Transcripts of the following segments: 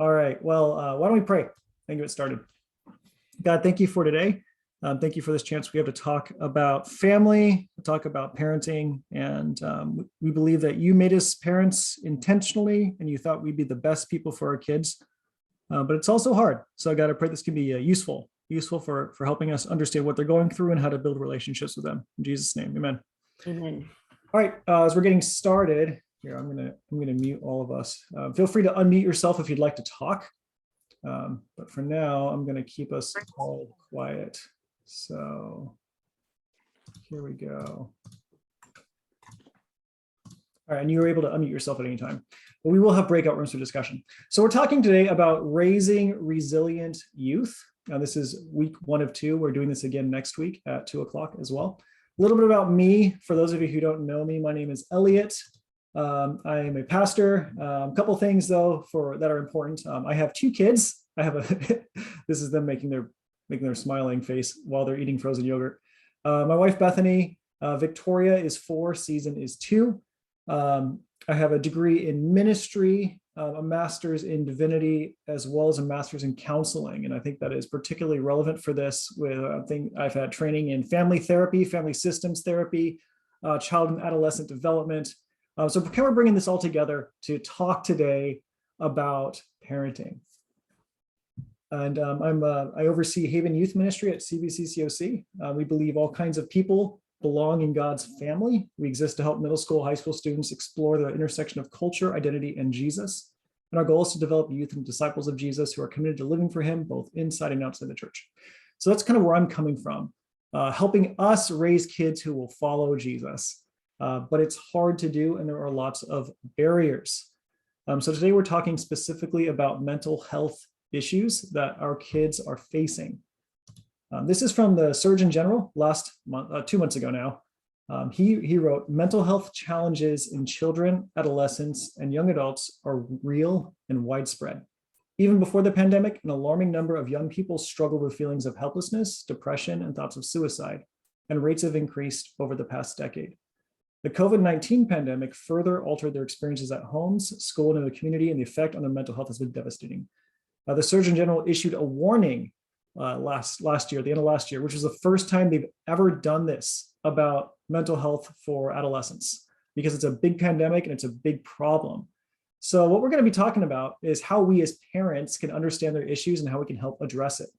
All right. Well, why don't we pray and get it started? God, thank you for today. Thank you for this chance we have to talk about family, talk about parenting. And we believe that you made us parents intentionally, and you thought we'd be the best people for our kids. But it's also hard. So God, I pray this can be useful for helping us understand what they're going through and how to build relationships with them. In Jesus' name, amen. Amen. All right, as we're getting started here, I'm gonna mute all of us. Feel free to unmute yourself if you'd like to talk. But for now, I'm gonna keep us all quiet. So here we go. All right, and you were able to unmute yourself at any time. But we will have breakout rooms for discussion. So we're talking today about raising resilient youth. Now this is week 1 of 2. We're doing this again next week at 2 o'clock as well. A little bit about me. For those of you who don't know me, my name is Elliot. I am a pastor. A couple things though that are important. I have 2 kids. I have this is them making their smiling face while they're eating frozen yogurt. My wife Bethany, Victoria is 4, Season is 2. I have a degree in ministry, a master's in divinity, as well as a master's in counseling. And I think that is particularly relevant for this. I've had training in family therapy, family systems therapy, child and adolescent development. So we're bringing this all together to talk today about parenting. And I oversee Haven Youth Ministry at CBCCOC. We believe all kinds of people belong in God's family. We exist to help middle school, high school students explore the intersection of culture, identity, and Jesus. And our goal is to develop youth and disciples of Jesus who are committed to living for him, both inside and outside the church. So that's kind of where I'm coming from, helping us raise kids who will follow Jesus. But it's hard to do, and there are lots of barriers. So today we're talking specifically about mental health issues that our kids are facing. This is from the Surgeon General last month, 2 months ago now. He wrote, mental health challenges in children, adolescents, and young adults are real and widespread. Even before the pandemic, an alarming number of young people struggled with feelings of helplessness, depression, and thoughts of suicide, and rates have increased over the past decade. The COVID-19 pandemic further altered their experiences at homes, school, and in the community, and the effect on their mental health has been devastating. The Surgeon General issued a warning last year, the end of last year, which was the first time they've ever done this about mental health for adolescents, because it's a big pandemic and it's a big problem. So what we're going to be talking about is how we as parents can understand their issues and how we can help address it.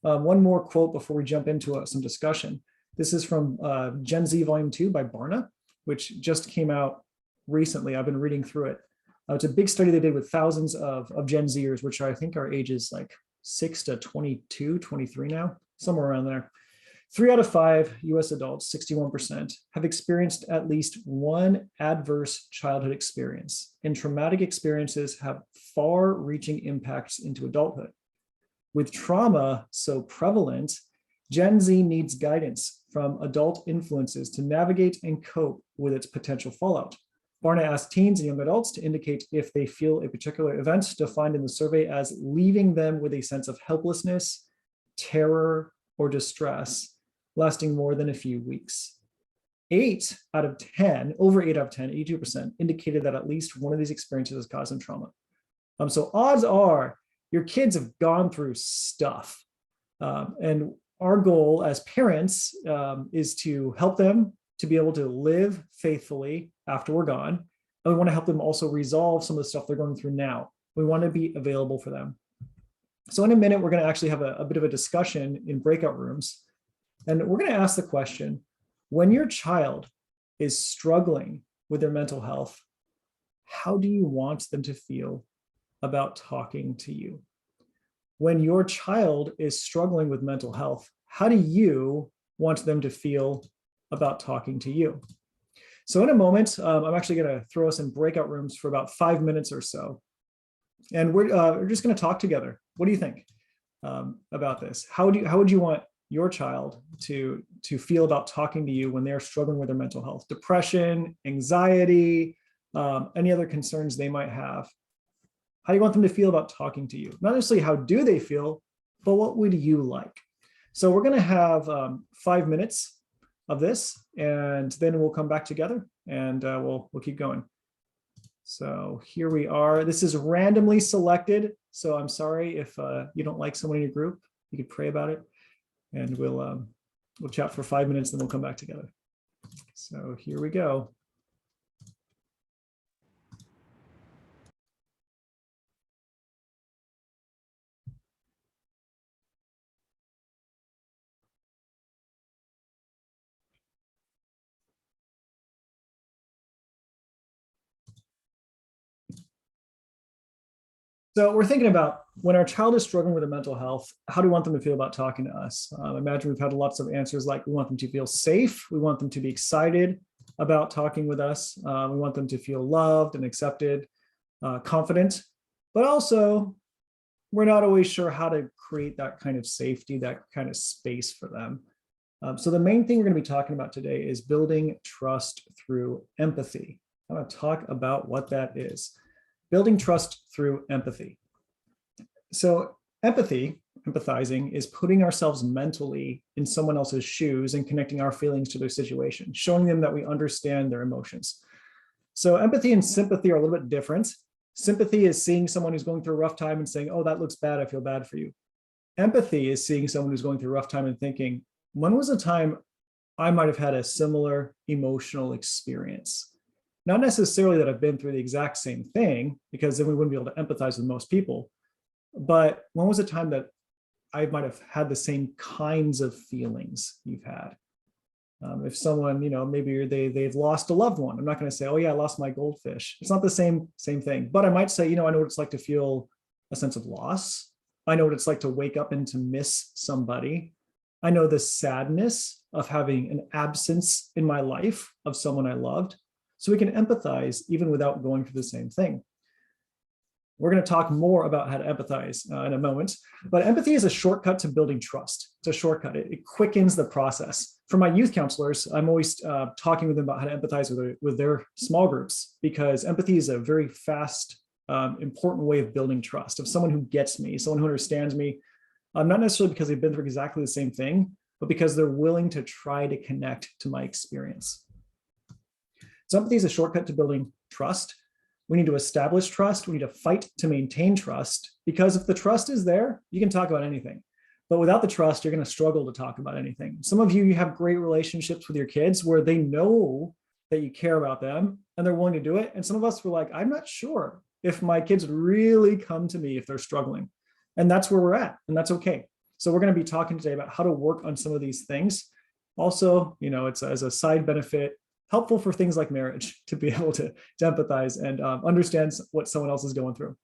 One more quote before we jump into some discussion. This is from Gen Z Volume 2 by Barna, which just came out recently. I've been reading through it. It's a big study they did with thousands of Gen Zers, which I think are ages like 6 to 22, 23 now, somewhere around there. 3 out of 5 US adults, 61%, have experienced at least one adverse childhood experience, and traumatic experiences have far-reaching impacts into adulthood. With trauma so prevalent, Gen Z needs guidance from adult influences to navigate and cope with its potential fallout. Barna asked teens and young adults to indicate if they feel a particular event defined in the survey as leaving them with a sense of helplessness, terror, or distress, lasting more than a few weeks. 8 out of 10, over 8 out of 10, 82%, indicated that at least one of these experiences has caused them trauma. So odds are your kids have gone through stuff. And our goal as parents is to help them to be able to live faithfully after we're gone. And we want to help them also resolve some of the stuff they're going through now. We want to be available for them. So in a minute, we're going to actually have a bit of a discussion in breakout rooms. And we're going to ask the question, when your child is struggling with their mental health, how do you want them to feel about talking to you? When your child is struggling with mental health, how do you want them to feel about talking to you? So in a moment, I'm actually going to throw us in breakout rooms for about 5 minutes or so. And we're just going to talk together. What do you think about this? How would you want your child to feel about talking to you when they're struggling with their mental health, depression, anxiety, any other concerns they might have? How do you want them to feel about talking to you? Not necessarily how do they feel, but what would you like? So we're going to have 5 minutes of this, and then we'll come back together and we'll keep going. So here we are. This is randomly selected. So I'm sorry if you don't like someone in your group. You could pray about it, and we'll chat for 5 minutes, then we'll come back together. So here we go. So we're thinking about when our child is struggling with their mental health, how do we want them to feel about talking to us? Imagine we've had lots of answers like we want them to feel safe. We want them to be excited about talking with us. We want them to feel loved and accepted, confident, but also we're not always sure how to create that kind of safety, that kind of space for them. So the main thing we're going to be talking about today is building trust through empathy. I'm going to talk about what that is. Building trust through empathy. So empathizing is putting ourselves mentally in someone else's shoes and connecting our feelings to their situation, showing them that we understand their emotions. So empathy and sympathy are a little bit different. Sympathy is seeing someone who's going through a rough time and saying, oh, that looks bad, I feel bad for you. Empathy is seeing someone who's going through a rough time and thinking, when was a time I might have had a similar emotional experience? Not necessarily that I've been through the exact same thing, because then we wouldn't be able to empathize with most people. But when was a time that I might have had the same kinds of feelings you've had? If someone, maybe they've lost a loved one, I'm not going to say, oh yeah, I lost my goldfish. It's not the same thing. But I might say, I know what it's like to feel a sense of loss. I know what it's like to wake up and to miss somebody. I know the sadness of having an absence in my life of someone I loved. So we can empathize even without going through the same thing. We're going to talk more about how to empathize in a moment, but empathy is a shortcut to building trust. It's a shortcut. It quickens the process. For my youth counselors, I'm always talking with them about how to empathize with their small groups, because empathy is a very fast, important way of building trust, of someone who gets me, someone who understands me, not necessarily because they've been through exactly the same thing, but because they're willing to try to connect to my experience. So empathy is a shortcut to building trust. We need to establish trust. We need to fight to maintain trust, because if the trust is there, you can talk about anything. But without the trust, you're going to struggle to talk about anything. Some of you have great relationships with your kids where they know that you care about them and they're willing to do it. And some of us were like, I'm not sure if my kids really come to me if they're struggling. And that's where we're at, and that's okay. So we're going to be talking today about how to work on some of these things. Also, it's as a side benefit, helpful for things like marriage, to be able to empathize and understand what someone else is going through.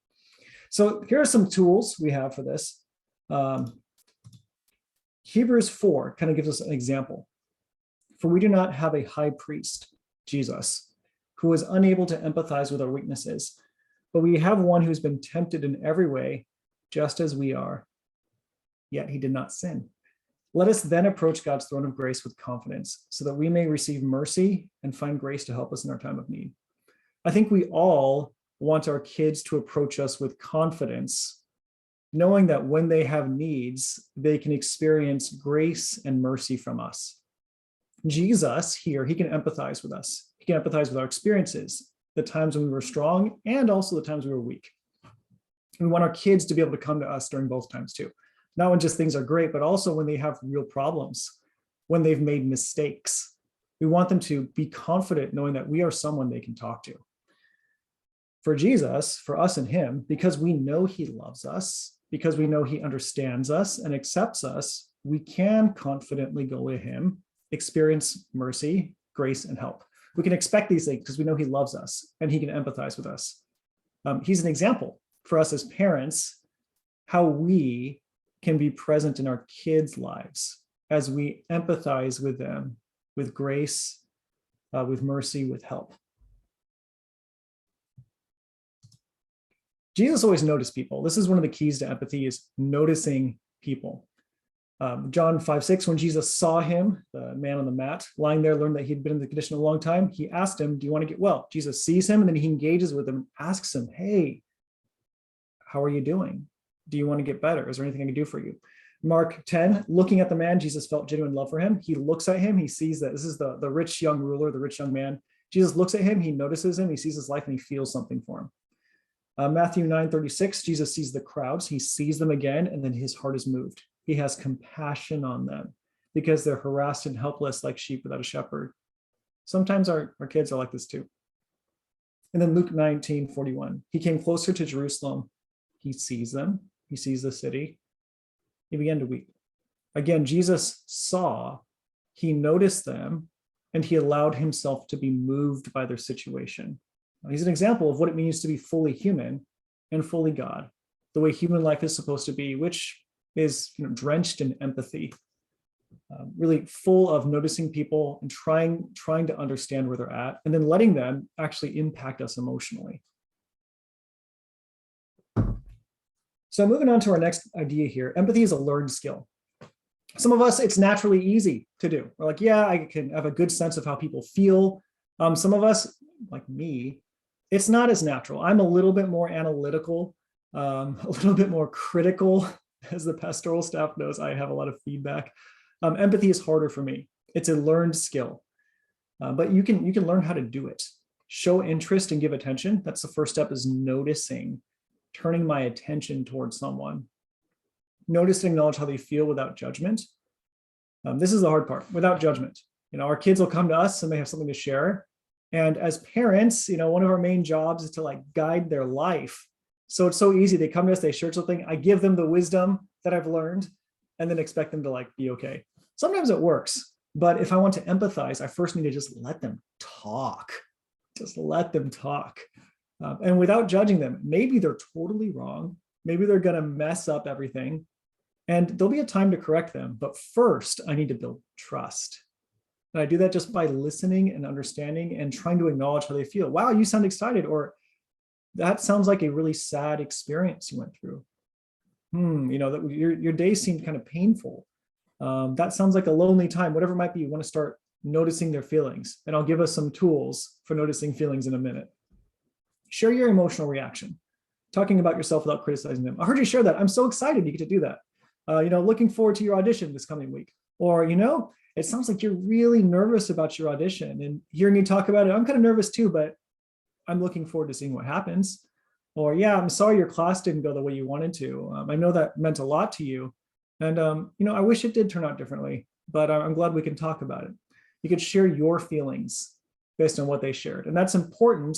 So here are some tools we have for this. Hebrews 4 kind of gives us an example. For we do not have a high priest, Jesus, who is unable to empathize with our weaknesses, but we have one who's been tempted in every way, just as we are, yet he did not sin. Let us then approach God's throne of grace with confidence, so that we may receive mercy and find grace to help us in our time of need. I think we all want our kids to approach us with confidence, knowing that when they have needs, they can experience grace and mercy from us. Jesus here, he can empathize with us. He can empathize with our experiences, the times when we were strong and also the times we were weak. We want our kids to be able to come to us during both times too. Not when just things are great, but also when they have real problems, when they've made mistakes. We want them to be confident knowing that we are someone they can talk to. For Jesus, for us and him, because we know he loves us, because we know he understands us and accepts us, we can confidently go to him, experience mercy, grace, and help. We can expect these things because we know he loves us and he can empathize with us. He's an example for us as parents, how we can be present in our kids' lives as we empathize with them with grace, with mercy, with help. Jesus always noticed people. This is one of the keys to empathy, is noticing people. John 5:6, when Jesus saw him, the man on the mat, lying there, learned that he'd been in the condition a long time, he asked him, do you want to get well? Jesus sees him and then he engages with him, asks him, hey, how are you doing? Do you want to get better? Is there anything I can do for you? Mark 10, looking at the man, Jesus felt genuine love for him. He looks at him. He sees that this is the rich young ruler, the rich young man. Jesus looks at him, he notices him, he sees his life, and he feels something for him. Matthew 9:36, Jesus sees the crowds, he sees them again, and then his heart is moved. He has compassion on them because they're harassed and helpless like sheep without a shepherd. Sometimes our kids are like this too. And then Luke 19:41, he came closer to Jerusalem. He sees them. He sees the city. He began to weep. Again, Jesus saw, he noticed them, and he allowed himself to be moved by their situation. He's an example of what it means to be fully human and fully God, the way human life is supposed to be, which is drenched in empathy, really full of noticing people and trying to understand where they're at, and then letting them actually impact us emotionally. So moving on to our next idea here, empathy is a learned skill. Some of us, it's naturally easy to do. We're like, yeah, I can have a good sense of how people feel. Some of us, like me, it's not as natural. I'm a little bit more analytical, a little bit more critical. As the pastoral staff knows, I have a lot of feedback. Empathy is harder for me. It's a learned skill, but you can learn how to do it. Show interest and give attention. That's the first step, is noticing, turning my attention towards someone. Notice and acknowledge how they feel without judgment. This is the hard part, without judgment. Our kids will come to us and they have something to share. And as parents, one of our main jobs is to guide their life. So it's so easy. They come to us, they share something. I give them the wisdom that I've learned and then expect them to be okay. Sometimes it works, but if I want to empathize, I first need to just let them talk. Just let them talk. And without judging them, maybe they're totally wrong. Maybe they're going to mess up everything. And there'll be a time to correct them. But first, I need to build trust. And I do that just by listening and understanding and trying to acknowledge how they feel. Wow, you sound excited. Or that sounds like a really sad experience you went through. That your day seemed kind of painful. That sounds like a lonely time. Whatever it might be, you want to start noticing their feelings. And I'll give us some tools for noticing feelings in a minute. Share your emotional reaction. Talking about yourself without criticizing them. I heard you share that. I'm so excited you get to do that. Looking forward to your audition this coming week. Or, it sounds like you're really nervous about your audition, and hearing you talk about it, I'm kind of nervous too, but I'm looking forward to seeing what happens. Or, yeah, I'm sorry your class didn't go the way you wanted to. I know that meant a lot to you. And, I wish it did turn out differently, but I'm glad we can talk about it. You could share your feelings based on what they shared. And that's important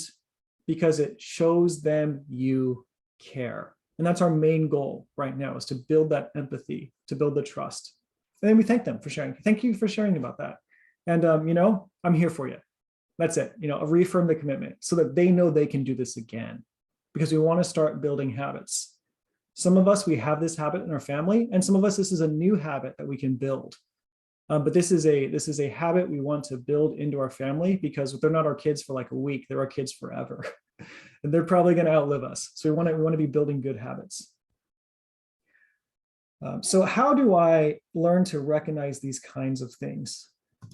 because it shows them you care. And that's our main goal right now, is to build that empathy, to build the trust. And then we thank them for sharing. Thank you for sharing about that. And, I'm here for you. That's it. Reaffirm the commitment so that they know they can do this again, because we want to start building habits. Some of us, we have this habit in our family, and some of us, this is a new habit that we can build. But this is a habit we want to build into our family, because they're not our kids for a week, they're our kids forever. And they're probably going to outlive us. So we want to be building good habits. So how do I learn to recognize these kinds of things?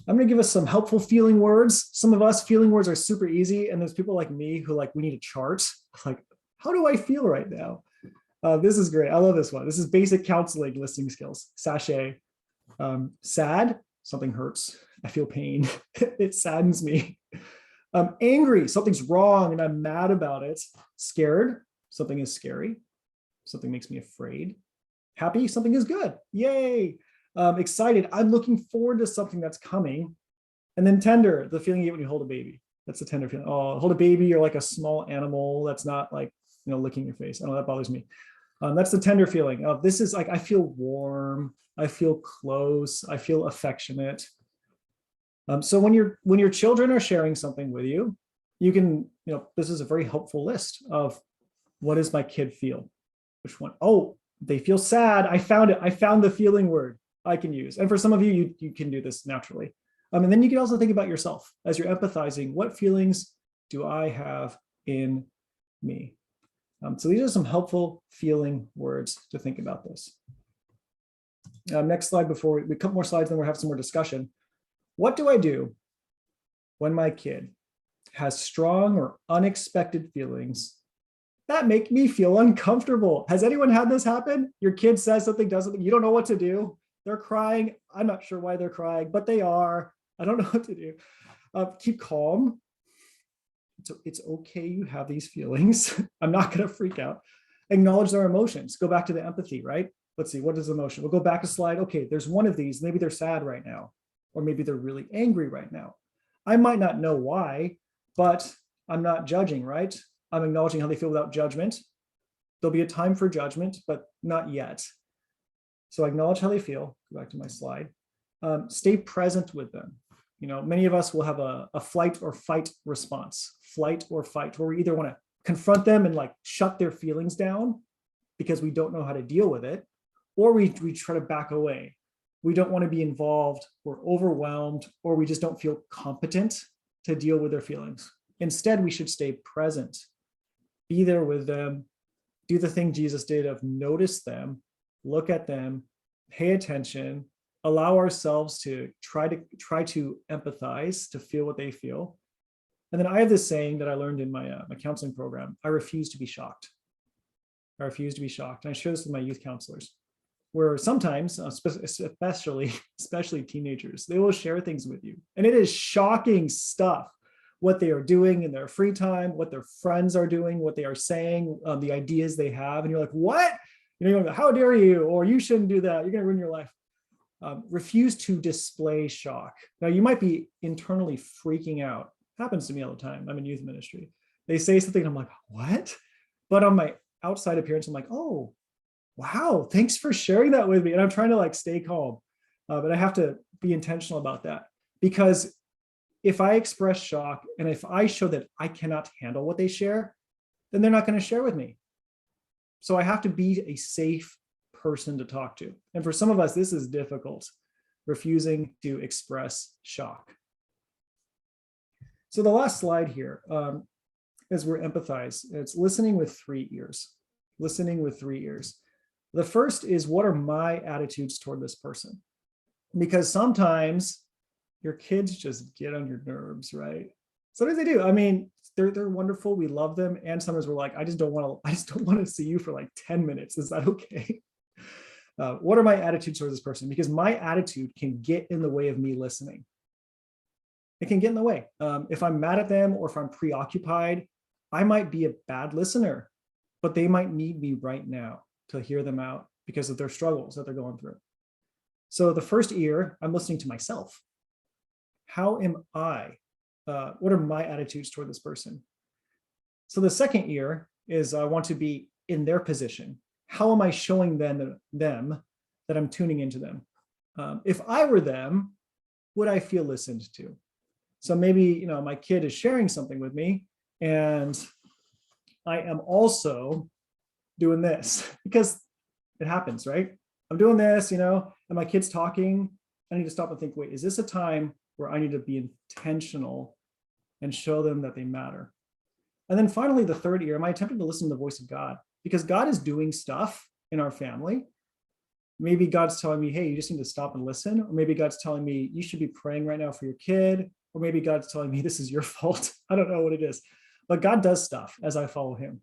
I'm going to give us some helpful feeling words. Some of us, feeling words are super easy. And there's people like me who we need a chart. How do I feel right now? This is great. I love this one. This is basic counseling listening skills. Sachet. Sad, something hurts. I feel pain. It saddens me. Angry, something's wrong and I'm mad about it. Scared, something is scary. Something makes me afraid. Happy, something is good. Yay. Excited, I'm looking forward to something that's coming. And then tender, the feeling you get when you hold a baby. That's a tender feeling. Oh, hold a baby or a small animal that's not licking your face. I know that bothers me. That's the tender feeling of this is I feel warm. I feel close. I feel affectionate. So when your children are sharing something with you, you can, this is a very helpful list of what does my kid feel? Which one? Oh, they feel sad. I found it. I found the feeling word I can use. And for some of you, you can do this naturally. And then you can also think about yourself as you're empathizing. What feelings do I have in me? So these are some helpful feeling words to think about this. Next slide before we couple more slides, then we'll have some more discussion. What do I do when my kid has strong or unexpected feelings that make me feel uncomfortable? Has anyone had this happen? Your kid says something, does something, you don't know what to do. They're crying. I'm not sure why they're crying, but they are. I don't know what to do. Keep calm. It's okay you have these feelings. I'm not going to freak out. Acknowledge their emotions. Go back to the empathy, right? Let's see, what is emotion? We'll go back a slide. Okay, there's one of these. Maybe they're sad right now, or maybe they're really angry right now. I might not know why, but I'm not judging, right? I'm acknowledging how they feel without judgment. There'll be a time for judgment, but not yet. So acknowledge how they feel. Go back to my slide. Stay present with them. Many of us will have a flight or fight response, flight or fight, where we either want to confront them and like shut their feelings down because we don't know how to deal with it, or we try to back away. We don't want to be involved, we're overwhelmed, or we just don't feel competent to deal with their feelings. Instead, we should stay present, be there with them, do the thing Jesus did of notice them, look at them, pay attention, allow ourselves to try to empathize, to feel what they feel. And then I have this saying that I learned in my counseling program: I refuse to be shocked. I refuse to be shocked. And I share this with my youth counselors, where sometimes, especially teenagers, they will share things with you. And it is shocking stuff, what they are doing in their free time, what their friends are doing, what they are saying, the ideas they have. And you're like, what? You're like, how dare you? Or you shouldn't do that. You're going to ruin your life. Refuse to display shock. Now, you might be internally freaking out. Happens to me all the time. I'm in youth ministry. They say something and I'm like, what? But on my outside appearance, I'm like, oh, wow, thanks for sharing that with me. And I'm trying to like stay calm, but I have to be intentional about that, because if I express shock and if I show that I cannot handle what they share, then they're not going to share with me. So I have to be a safe person to talk to. And for some of us, this is difficult, refusing to express shock. So the last slide here is we're empathize. It's listening with 3 ears. Listening with 3 ears. The first is, what are my attitudes toward this person? Because sometimes your kids just get on your nerves, right? Sometimes they do. I mean, they're wonderful. We love them. And sometimes we're like, I just don't want to see you for like 10 minutes. Is that okay? What are my attitudes toward this person? Because my attitude can get in the way of me listening. It can get in the way. If I'm mad at them or if I'm preoccupied, I might be a bad listener, but they might need me right now to hear them out because of their struggles that they're going through. So the first ear, I'm listening to myself. How am I? What are my attitudes toward this person? So the second ear is, I want to be in their position. How am I showing them that I'm tuning into them? If I were them, would I feel listened to? So maybe, my kid is sharing something with me and I am also doing this because it happens, right? I'm doing this, and my kid's talking. I need to stop and think, wait, is this a time where I need to be intentional and show them that they matter? And then finally, the third ear, am I attempting to listen to the voice of God? Because God is doing stuff in our family. Maybe God's telling me, hey, you just need to stop and listen. Or maybe God's telling me, you should be praying right now for your kid. Or maybe God's telling me, this is your fault. I don't know what it is. But God does stuff as I follow him.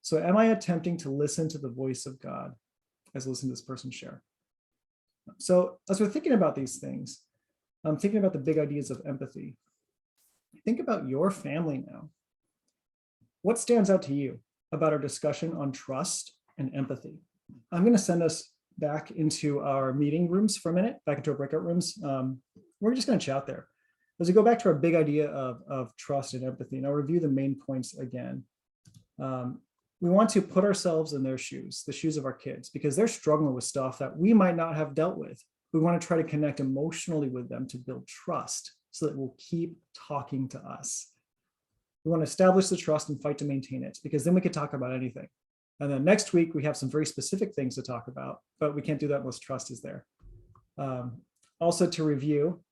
So am I attempting to listen to the voice of God as I listen to this person share? So as we're thinking about these things, I'm thinking about the big ideas of empathy. Think about your family now. What stands out to you about our discussion on trust and empathy? I'm going to send us back into our meeting rooms for a minute, back into our breakout rooms. We're just going to chat there. As we go back to our big idea of trust and empathy, and I'll review the main points again. We want to put ourselves in their shoes, the shoes of our kids, because they're struggling with stuff that we might not have dealt with. We want to try to connect emotionally with them to build trust so that we'll keep talking to us. We want to establish the trust and fight to maintain it, because then we can talk about anything. And then next week, we have some very specific things to talk about, but we can't do that unless trust is there. Also, to review,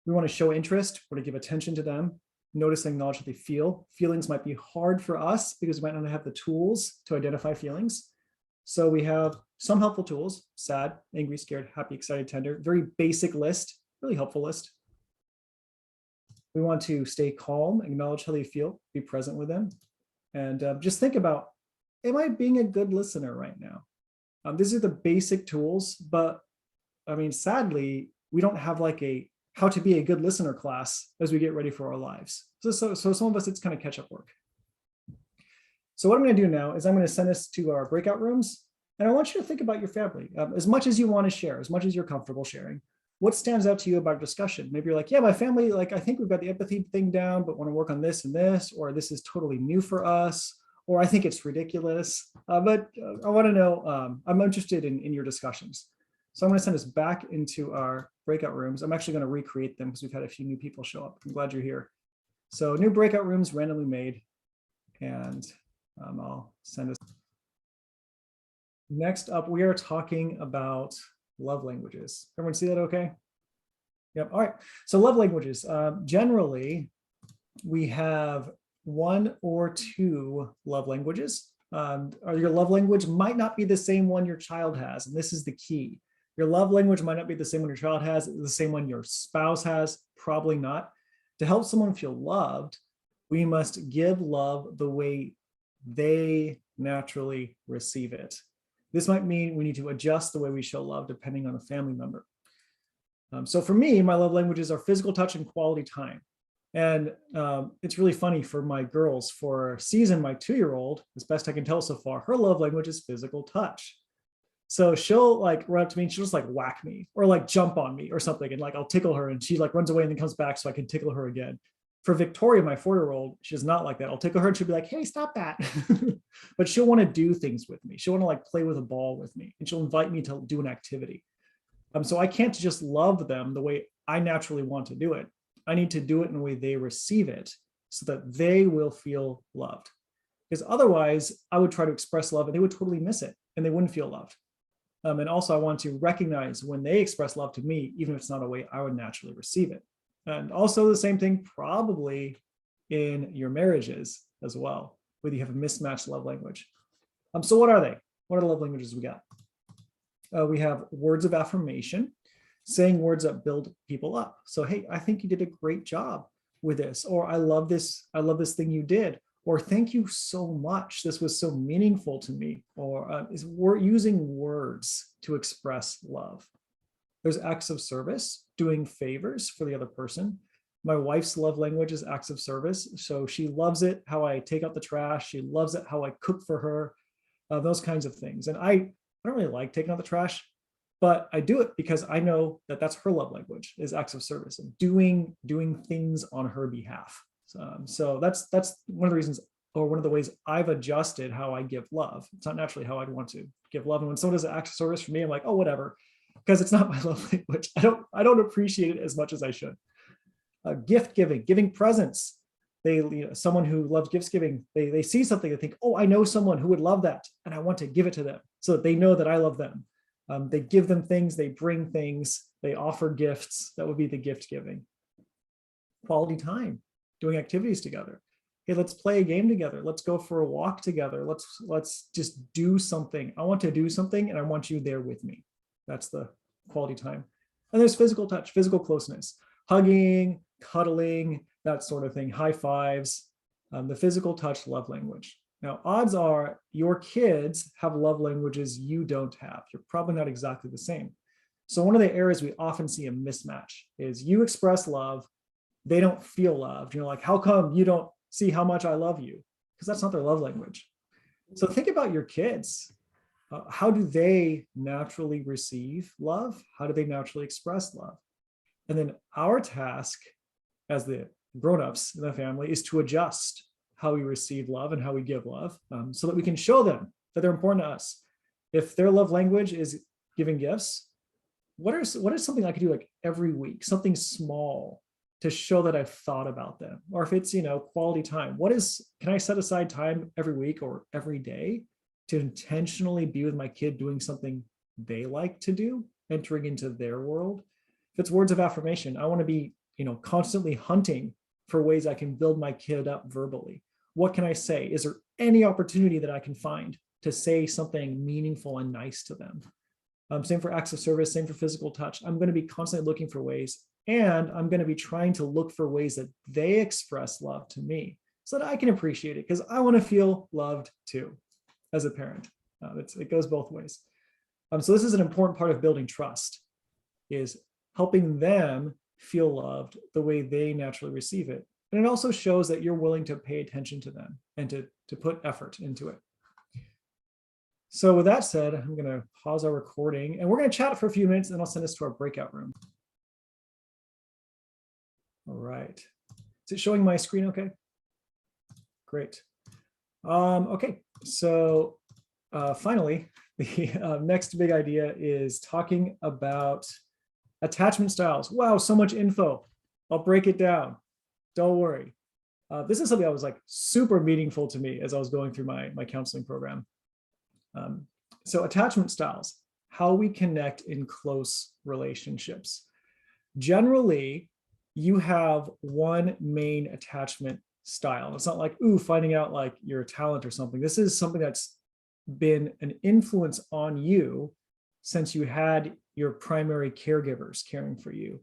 we want to show interest, we want to give attention to them, notice and acknowledge how they feel. Feelings might be hard for us because we might not have the tools to identify feelings. So we have some helpful tools: sad, angry, scared, happy, excited, tender. Very basic list, really helpful list. We want to stay calm, acknowledge how they feel, be present with them. And just think about, am I being a good listener right now? These are the basic tools, but I mean, sadly, we don't have like a how to be a good listener class as we get ready for our lives. So some of us, it's kind of catch-up work. So what I'm going to do now is I'm going to send us to our breakout rooms. And I want you to think about your family as much as you want to share, as much as you're comfortable sharing. What stands out to you about a discussion? Maybe you're like, yeah, my family, like, I think we've got the empathy thing down, but want to work on this and this, or this is totally new for us, or I think it's ridiculous. But I want to know, I'm interested in your discussions. So I'm going to send us back into our breakout rooms. I'm actually going to recreate them because we've had a few new people show up. I'm glad you're here. So new breakout rooms randomly made, and I'll send us. Next up, we are talking about love languages. Everyone see that okay? Yep. All right. So love languages. Generally, we have one or two love languages. Or your love language might not be the same one your child has. And this is the key. Your love language might not be the same one your child has, the same one your spouse has, probably not. To help someone feel loved, we must give love the way they naturally receive it. This might mean we need to adjust the way we show love depending on a family member. So for me, my love languages are physical touch and quality time. And it's really funny for my girls. For Season, my 2-year-old, as best I can tell so far, her love language is physical touch. So she'll like run up to me and she'll just like whack me or like jump on me or something. And like, I'll tickle her and she like runs away and then comes back so I can tickle her again. For Victoria, my 4-year-old, she's not like that. I'll tickle her and she'll be like, hey, stop that. But she'll want to do things with me. She'll want to like play with a ball with me and she'll invite me to do an activity. So I can't just love them the way I naturally want to do it. I need to do it in the way they receive it so that they will feel loved. Because otherwise I would try to express love and they would totally miss it and they wouldn't feel loved. And also I want to recognize when they express love to me, even if it's not a way I would naturally receive it. And also the same thing probably in your marriages as well, whether you have a mismatched love language. So what are they? What are the love languages we got? We have words of affirmation, saying words that build people up. So, hey, I think you did a great job with this, or I love this thing you did, or thank you so much. This was so meaningful to me, or we're using words to express love. There's acts of service, doing favors for the other person. My wife's love language is acts of service. So she loves it how I take out the trash. She loves it how I cook for her, those kinds of things. And I don't really like taking out the trash, but I do it because I know that that's her love language, is acts of service and doing things on her behalf. So that's one of the reasons, or one of the ways I've adjusted how I give love. It's not naturally how I'd want to give love. And when someone does an act of service for me, I'm like, oh, whatever, because it's not my love language. I don't appreciate it as much as I should. Gift giving presents. Someone who loves gift giving, they see something, they think, oh, I know someone who would love that, and I want to give it to them so that they know that I love them. They give them things, they bring things, they offer gifts. That would be the gift giving. Quality time, doing activities together. Hey, let's play a game together. Let's go for a walk together. Let's just do something. I want to do something and I want you there with me. That's the quality time. And there's physical touch, physical closeness, hugging, cuddling, that sort of thing, high fives, the physical touch love language. Now, odds are your kids have love languages you don't have. You're probably not exactly the same. So one of the areas we often see a mismatch is you express love, they don't feel loved. You're like, how come you don't see how much I love you? Because that's not their love language. So think about your kids. How do they naturally receive love? How do they naturally express love? And then our task as the grown-ups in the family is to adjust how we receive love and how we give love, so that we can show them that they're important to us. If their love language is giving gifts, what is something I could do like every week, something small to show that I've thought about them? Or if it's, quality time, can I set aside time every week or every day to intentionally be with my kid doing something they like to do, entering into their world? If it's words of affirmation, I want to be, constantly hunting for ways I can build my kid up verbally. What can I say? Is there any opportunity that I can find to say something meaningful and nice to them? Same for acts of service, same for physical touch. I'm going to be constantly looking for ways, and I'm going to be trying to look for ways that they express love to me so that I can appreciate it, because I want to feel loved too as a parent. It goes both ways. So this is an important part of building trust, is helping them feel loved the way they naturally receive it. And it also shows that you're willing to pay attention to them and to put effort into it. So with that said, I'm going to pause our recording and we're going to chat for a few minutes and I'll send us to our breakout room. All right. Is it showing my screen okay? Great. Okay, so finally, the next big idea is talking about attachment styles. Wow, so much info. I'll break it down. Don't worry. This is something that was like super meaningful to me as I was going through my counseling program. So attachment styles, how we connect in close relationships. Generally, you have one main attachment style. It's not like, ooh, finding out like your talent or something. This is something that's been an influence on you since you had your primary caregivers caring for you.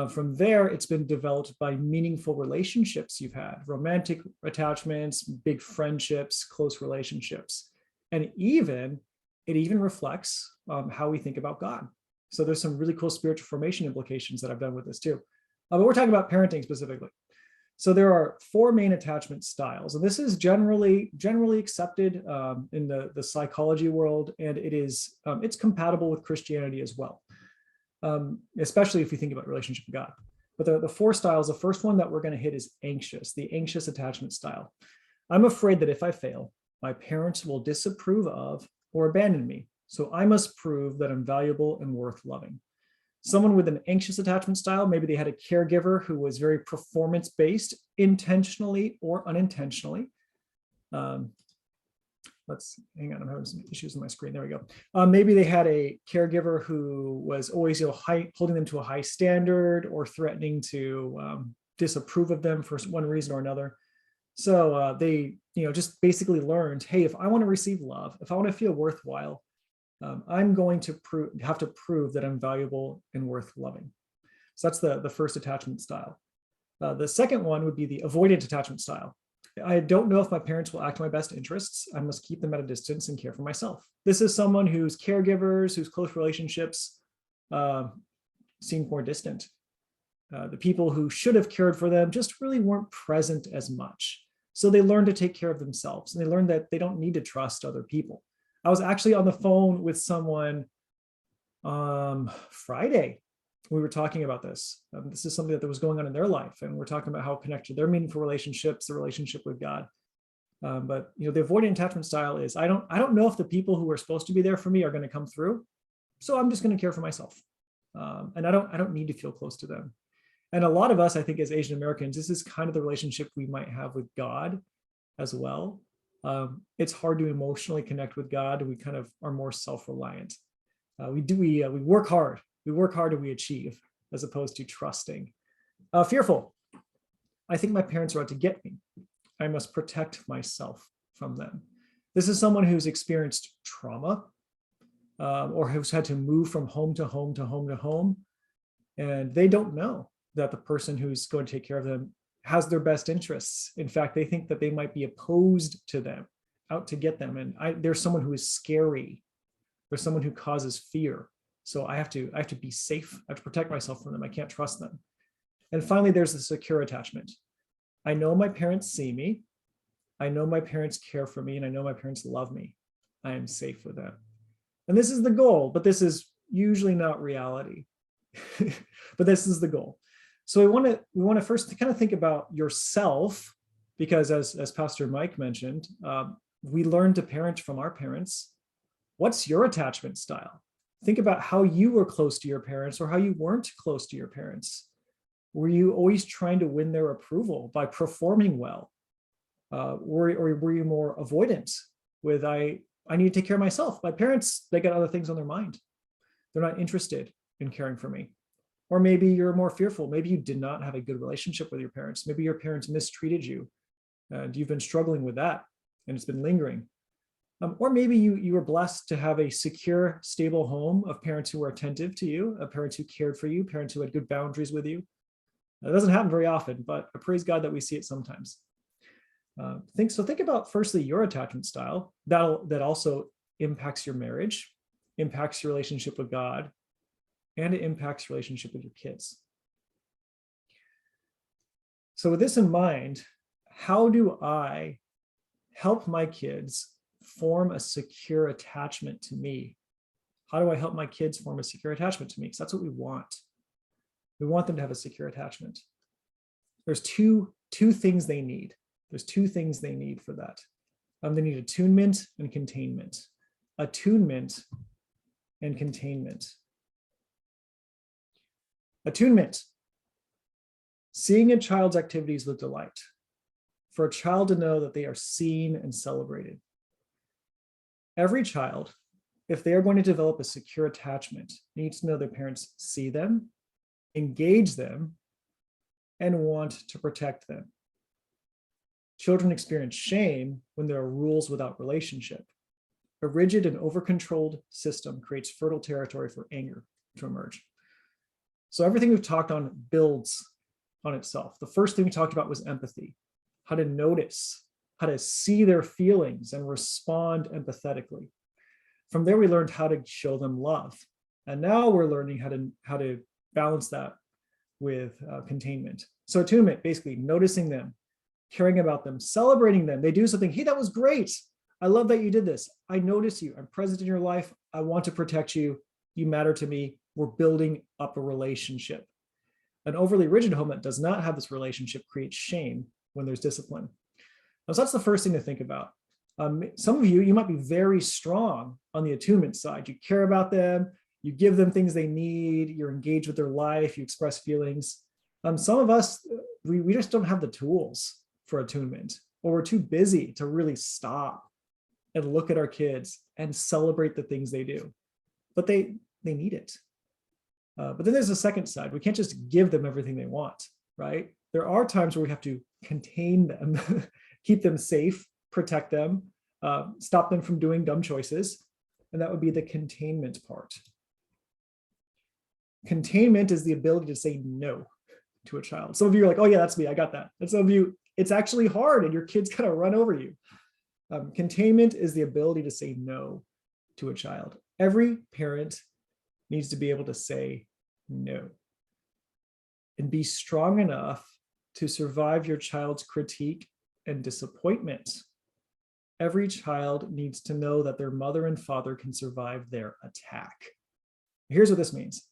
From there, it's been developed by meaningful relationships you've had, romantic attachments, big friendships, close relationships. And it even reflects how we think about God. So there's some really cool spiritual formation implications that I've done with this too. But we're talking about parenting specifically. So there are 4 main attachment styles, and this is generally accepted in the psychology world, and it's compatible with Christianity as well, especially if you think about relationship with God. But the 4 styles, the first one that we're going to hit is anxious, the anxious attachment style. I'm afraid that if I fail, my parents will disapprove of or abandon me, so I must prove that I'm valuable and worth loving. Someone with an anxious attachment style, maybe they had a caregiver who was very performance-based, intentionally or unintentionally. Let's hang on, I'm having some issues on my screen. There we go. Maybe they had a caregiver who was always holding them to a high standard or threatening to disapprove of them for one reason or another. So they just basically learned, hey, if I want to receive love, if I want to feel worthwhile, I'm going to have to prove that I'm valuable and worth loving. So that's the first attachment style. The second one would be the avoidant attachment style. I don't know if my parents will act in my best interests. I must keep them at a distance and care for myself. This is someone whose caregivers, whose close relationships seem more distant. The people who should have cared for them just really weren't present as much. So they learned to take care of themselves, and they learned that they don't need to trust other people. I was actually on the phone with someone Friday. We were talking about this. This is something that was going on in their life, and we're talking about how connected their meaningful relationships, the relationship with God. But the avoidant attachment style is I don't know if the people who are supposed to be there for me are going to come through, so I'm just going to care for myself, and I don't need to feel close to them. And a lot of us, I think, as Asian Americans, this is kind of the relationship we might have with God as well. It's hard to emotionally connect with God. We kind of are more self-reliant. We work hard. We work hard and we achieve, as opposed to trusting. Fearful. I think my parents are out to get me. I must protect myself from them. This is someone who's experienced trauma or who's had to move from home to home to home to home. And they don't know that the person who's going to take care of them has their best interests. In fact, they think that they might be opposed to them, out to get them. And there's someone who is scary. There's someone who causes fear. So I have to be safe. I have to protect myself from them. I can't trust them. And finally, there's the secure attachment. I know my parents see me. I know my parents care for me, and I know my parents love me. I am safe with them. And this is the goal, but this is usually not reality. But this is the goal. So we want to first kind of think about yourself, because as Pastor Mike mentioned, we learn to parent from our parents. What's your attachment style? Think about how you were close to your parents or how you weren't close to your parents. Were you always trying to win their approval by performing well? Were you more avoidant with, I need to take care of myself. My parents, they got other things on their mind. They're not interested in caring for me. Or maybe you're more fearful. Maybe you did not have a good relationship with your parents. Maybe your parents mistreated you and you've been struggling with that and it's been lingering. Or maybe you were blessed to have a secure, stable home of parents who were attentive to you, of parents who cared for you, parents who had good boundaries with you. It doesn't happen very often, but I praise God that we see it sometimes. Think about firstly your attachment style that also impacts your marriage, impacts your relationship with God, and it impacts your relationship with your kids. So with this in mind, how do I help my kids form a secure attachment to me? How do I help my kids form a secure attachment to me? Because that's what we want. We want them to have a secure attachment. There's two things they need. There's two things they need for that. They need attunement and containment. Attunement and containment. Attunement. Seeing a child's activities with delight. For a child to know that they are seen and celebrated. Every child, if they are going to develop a secure attachment, needs to know their parents see them, engage them, and want to protect them. Children experience shame when there are rules without relationship. A rigid and over-controlled system creates fertile territory for anger to emerge. So everything we've talked on builds on itself. The first thing we talked about was empathy, how to notice, how to see their feelings and respond empathetically. From there, we learned how to show them love. And now we're learning how to balance that with containment. So attunement, basically noticing them, caring about them, celebrating them. They do something, hey, that was great. I love that you did this. I notice you. I'm present in your life. I want to protect you. You matter to me. We're building up a relationship. An overly rigid home that does not have this relationship creates shame when there's discipline. So that's the first thing to think about. Some of you might be very strong on the attunement side. You care about them. You give them things they need. You're engaged with their life. You express feelings. Some of us, we just don't have the tools for attunement, or we're too busy to really stop and look at our kids and celebrate the things they do. But they need it. But then there's a second side. We can't just give them everything they want, right? There are times where we have to contain them, keep them safe, protect them, stop them from doing dumb choices. And that would be the containment part. Containment is the ability to say no to a child. Some of you are like, oh yeah, that's me, I got that. And some of you, it's actually hard and your kid's gonna run over you. Containment is the ability to say no to a child. Every parent needs to be able to say no and be strong enough to survive your child's critique and disappointment. Every child needs to know that their mother and father can survive their attack. Here's what this means.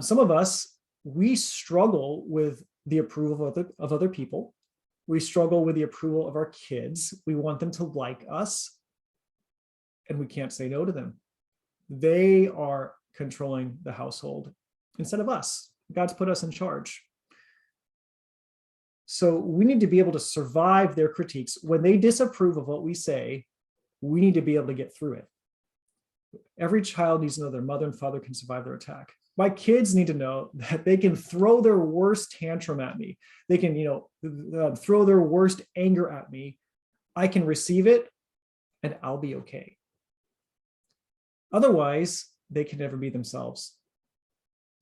Some of us, we struggle with the approval of other people. We struggle with the approval of our kids. We want them to like us, and we can't say no to them. They are controlling the household instead of us. God's put us in charge. So we need to be able to survive their critiques. When they disapprove of what we say, we need to be able to get through it. Every child needs to know their mother and father can survive their attack. My kids need to know that they can throw their worst tantrum at me. They can, throw their worst anger at me. I can receive it and I'll be okay. Otherwise, they can never be themselves.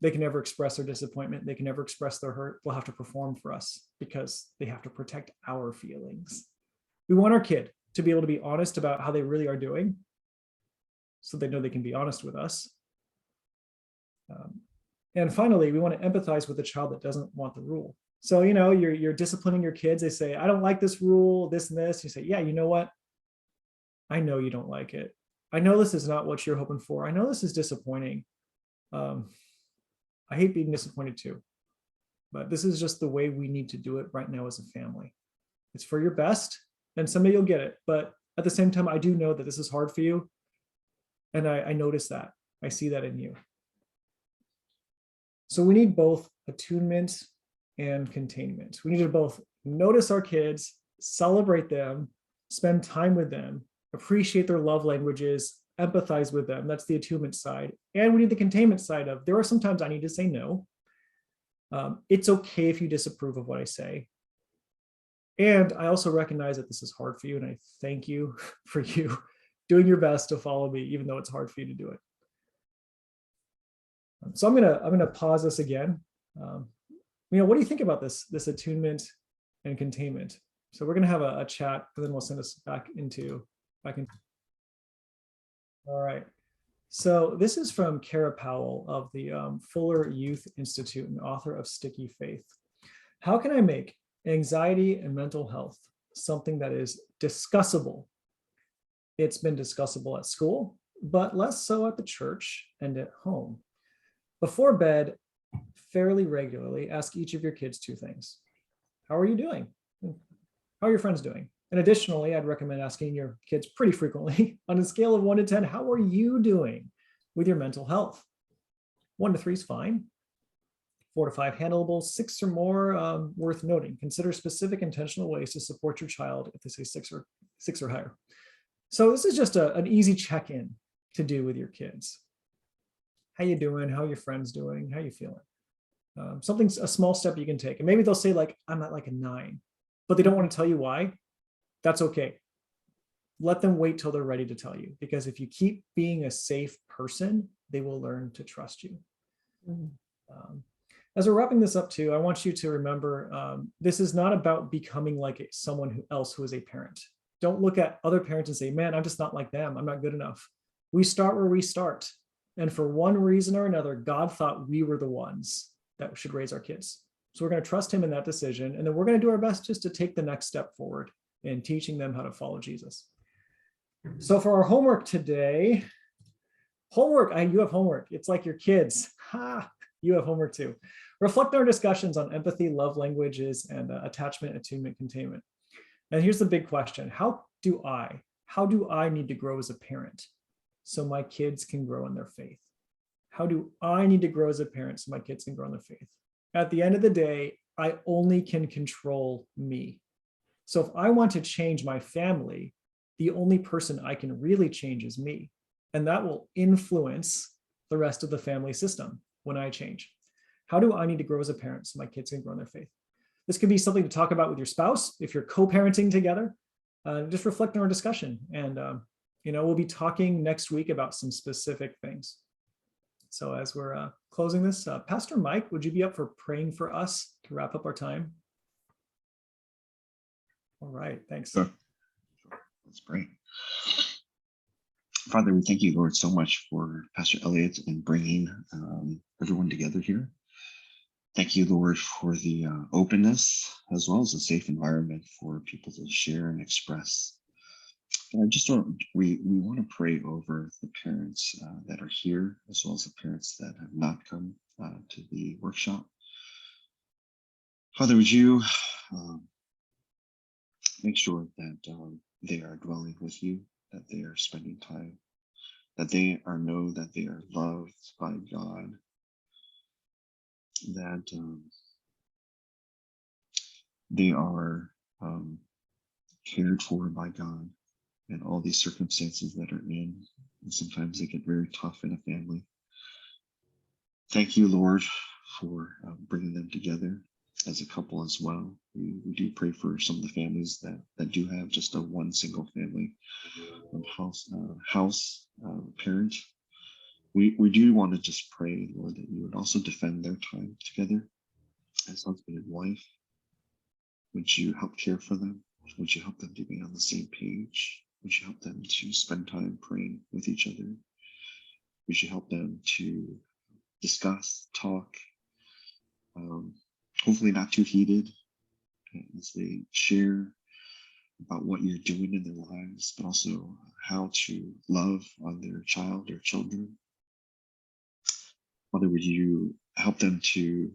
They can never express their disappointment. They can never express their hurt. They'll have to perform for us because they have to protect our feelings. We want our kid to be able to be honest about how they really are doing so they know they can be honest with us. And finally, we want to empathize with the child that doesn't want the rule. So, you're disciplining your kids. They say, I don't like this rule, this and this. You say, yeah, you know what? I know you don't like it. I know this is not what you're hoping for. I know this is disappointing. I hate being disappointed too, but this is just the way we need to do it right now as a family. It's for your best, and someday you'll get it. But at the same time, I do know that this is hard for you. And I notice that. I see that in you. So we need both attunement and containment. We need to both notice our kids, celebrate them, spend time with them, appreciate their love languages, empathize with them. That's the attunement side. And we need the containment side of, there are sometimes I need to say no. It's okay if you disapprove of what I say. And I also recognize that this is hard for you, and I thank you for you doing your best to follow me, even though it's hard for you to do it. So I'm gonna pause this again. What do you think about this attunement and containment? So we're gonna have a chat, and then we'll send us back into. All right. So this is from Kara Powell of the Fuller Youth Institute and author of Sticky Faith. How can I make anxiety and mental health something that is discussable? It's been discussable at school, but less so at the church and at home. Before bed, fairly regularly, ask each of your kids two things. How are you doing? How are your friends doing? And additionally, I'd recommend asking your kids pretty frequently on a scale of 1 to 10, how are you doing with your mental health? 1 to 3 is fine. 4 to 5 handleable, 6 or more worth noting. Consider specific intentional ways to support your child if they say 6 or higher. So this is just an easy check-in to do with your kids. How you doing? How are your friends doing? How you feeling? A small step you can take. And maybe they'll say like, I'm at like a 9, but they don't want to tell you why. That's okay. Let them wait till they're ready to tell you, because if you keep being a safe person, they will learn to trust you. As we're wrapping this up too, I want you to remember, this is not about becoming like someone else who is a parent. Don't look at other parents and say, man, I'm just not like them. I'm not good enough. We start where we start. And for one reason or another, God thought we were the ones that should raise our kids. So we're going to trust him in that decision. And then we're going to do our best just to take the next step forward in teaching them how to follow Jesus. So for our homework today, you have homework. It's like your kids. You have homework too. Reflect on our discussions on empathy, love languages, and attachment, attunement, containment. And here's the big question. How do I need to grow as a parent so my kids can grow in their faith? How do I need to grow as a parent so my kids can grow in their faith? At the end of the day, I only can control me. So if I want to change my family, the only person I can really change is me. And that will influence the rest of the family system when I change. How do I need to grow as a parent so my kids can grow in their faith? This could be something to talk about with your spouse if you're co-parenting together. Just reflect on our discussion. And we'll be talking next week about some specific things. So as we're closing this, Pastor Mike, would you be up for praying for us to wrap up our time? All right, thanks. Sure. Let's pray. Father, we thank you, Lord, so much for Pastor Elliott and bringing everyone together here. Thank you, Lord, for the openness as well as a safe environment for people to share and express. And we want to pray over the parents that are here, as well as the parents that have not come to the workshop. Father, would you make sure that they are dwelling with you, that they are spending time, that they know that they are loved by God, that they are cared for by God in all these circumstances that are in. And sometimes they get very tough in a family. Thank you, Lord, for bringing them together as a couple as well. We do pray for some of the families that do have just one single family house parent. We do want to just pray, Lord, that you would also defend their time together as husband and wife. Would you help care for them? Would you help them to be on the same page? Would you help them to spend time praying with each other? Would you help them to discuss, talk, hopefully not too heated, as they share about what you're doing in their lives, but also how to love on their child or children. Father, would you help them to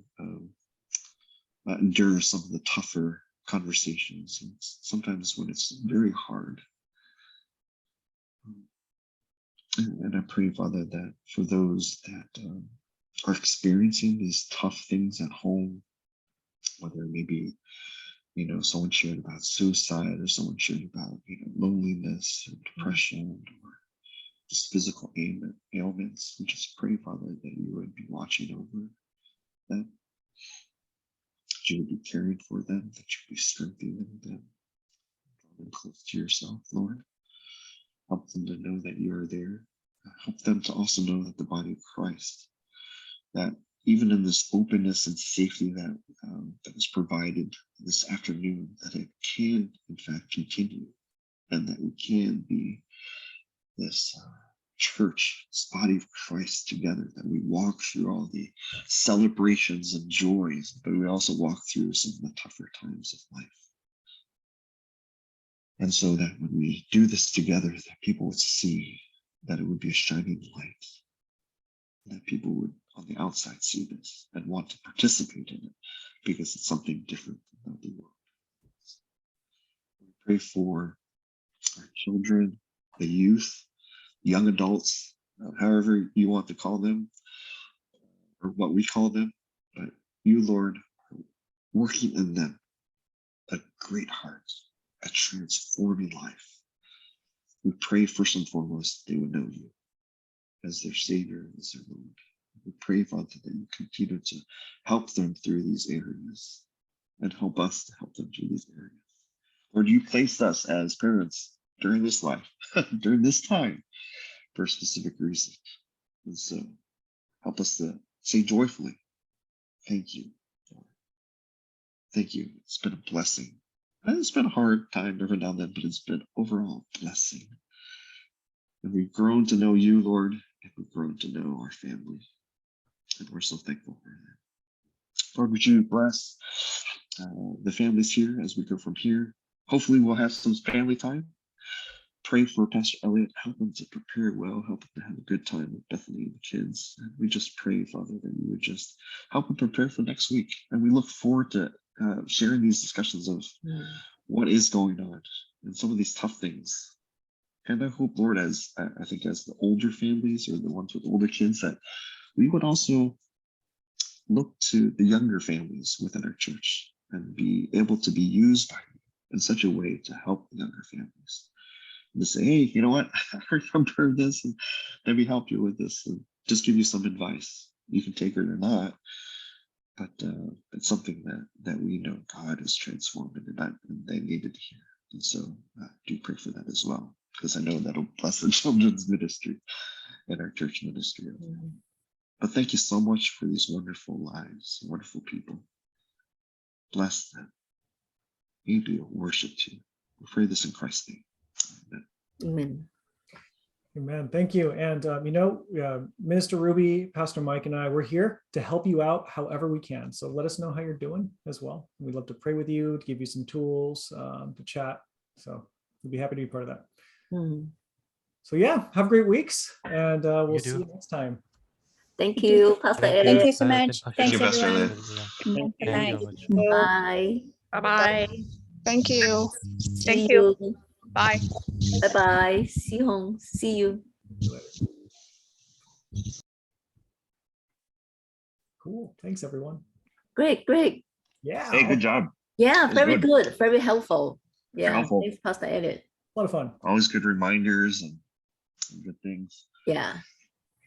endure some of the tougher conversations, and sometimes when it's very hard. And I pray, Father, that for those that are experiencing these tough things at home, whether maybe someone shared about suicide, or someone shared about loneliness and depression, or just physical ailments, we just pray, Father, that you would be watching over them, that you would be caring for them, that you would be strengthening them, draw them close to yourself, Lord. Help them to know that you are there. Help them to also know that the body of Christ, that even in this openness and safety that was provided this afternoon, that it can, in fact, continue, and that we can be this church, this body of Christ together, that we walk through all the celebrations and joys, but we also walk through some of the tougher times of life. And so that when we do this together, that people would see that it would be a shining light, that people would on the outside see this and want to participate in it because it's something different than the world. We pray for our children, the youth, young adults, however you want to call them, or what we call them, but you, Lord, are working in them a great heart, a transforming life. We pray first and foremost they would know you as their Savior, as their Lord. We pray, Father, that you continue to help them through these areas and help us to help them through these areas. Lord, you placed us as parents during this life, during this time, for a specific reason. And so help us to say joyfully, thank you, Lord. Thank you. It's been a blessing. And it's been a hard time every now and then, but it's been overall a blessing. And we've grown to know you, Lord, and we've grown to know our family. And we're so thankful for that. Lord, would you bless the families here as we go from here? Hopefully we'll have some family time. Pray for Pastor Elliot, help him to prepare well, help him to have a good time with Bethany and the kids. And we just pray, Father, that you would just help him prepare for next week. And we look forward to sharing these discussions of what is going on and some of these tough things. And I hope, Lord, as I think as the older families or the ones with older kids, that we would also look to the younger families within our church and be able to be used by you in such a way to help the younger families. And to say, hey, you know what, I remember this, and let me help you with this, and just give you some advice. You can take it or not, but it's something that we know God is transforming and they needed to hear. And so do pray for that as well, because I know that'll bless the children's ministry and our church ministry. But thank you so much for these wonderful lives, wonderful people. Bless them. May be a worship to you. We pray this in Christ's name. Amen. Amen. Amen. Thank you. And, Minister Ruby, Pastor Mike, and I, we're here to help you out however we can. So let us know how you're doing as well. We'd love to pray with you, to give you some tools, to chat. So we'd be happy to be part of that. So yeah, have great weeks, and we'll see you next time. Thank you, Pastor Elliot. Thank you so much. Thank Thanks, you, Pastor everyone. Elliot. Good night. Bye. Bye-bye. Thank you. See Thank you. you. Bye. Bye-bye. See you. See you. See you later. Cool. Thanks, everyone. Great, great. Yeah. Hey, good job. Yeah, That was very good. good. Very helpful. Yeah, helpful. thanks, Pastor Elliot. A lot of fun. Always good reminders and good things. Yeah.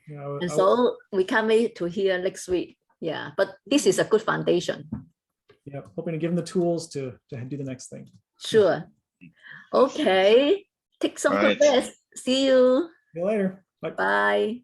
Yeah, And so we can't wait to hear next week. Yeah, but this is a good foundation. yeah, hoping to give them the tools to do the next thing. Sure. Okay. Take some All good right. rest. See you. See you later. Bye. Bye.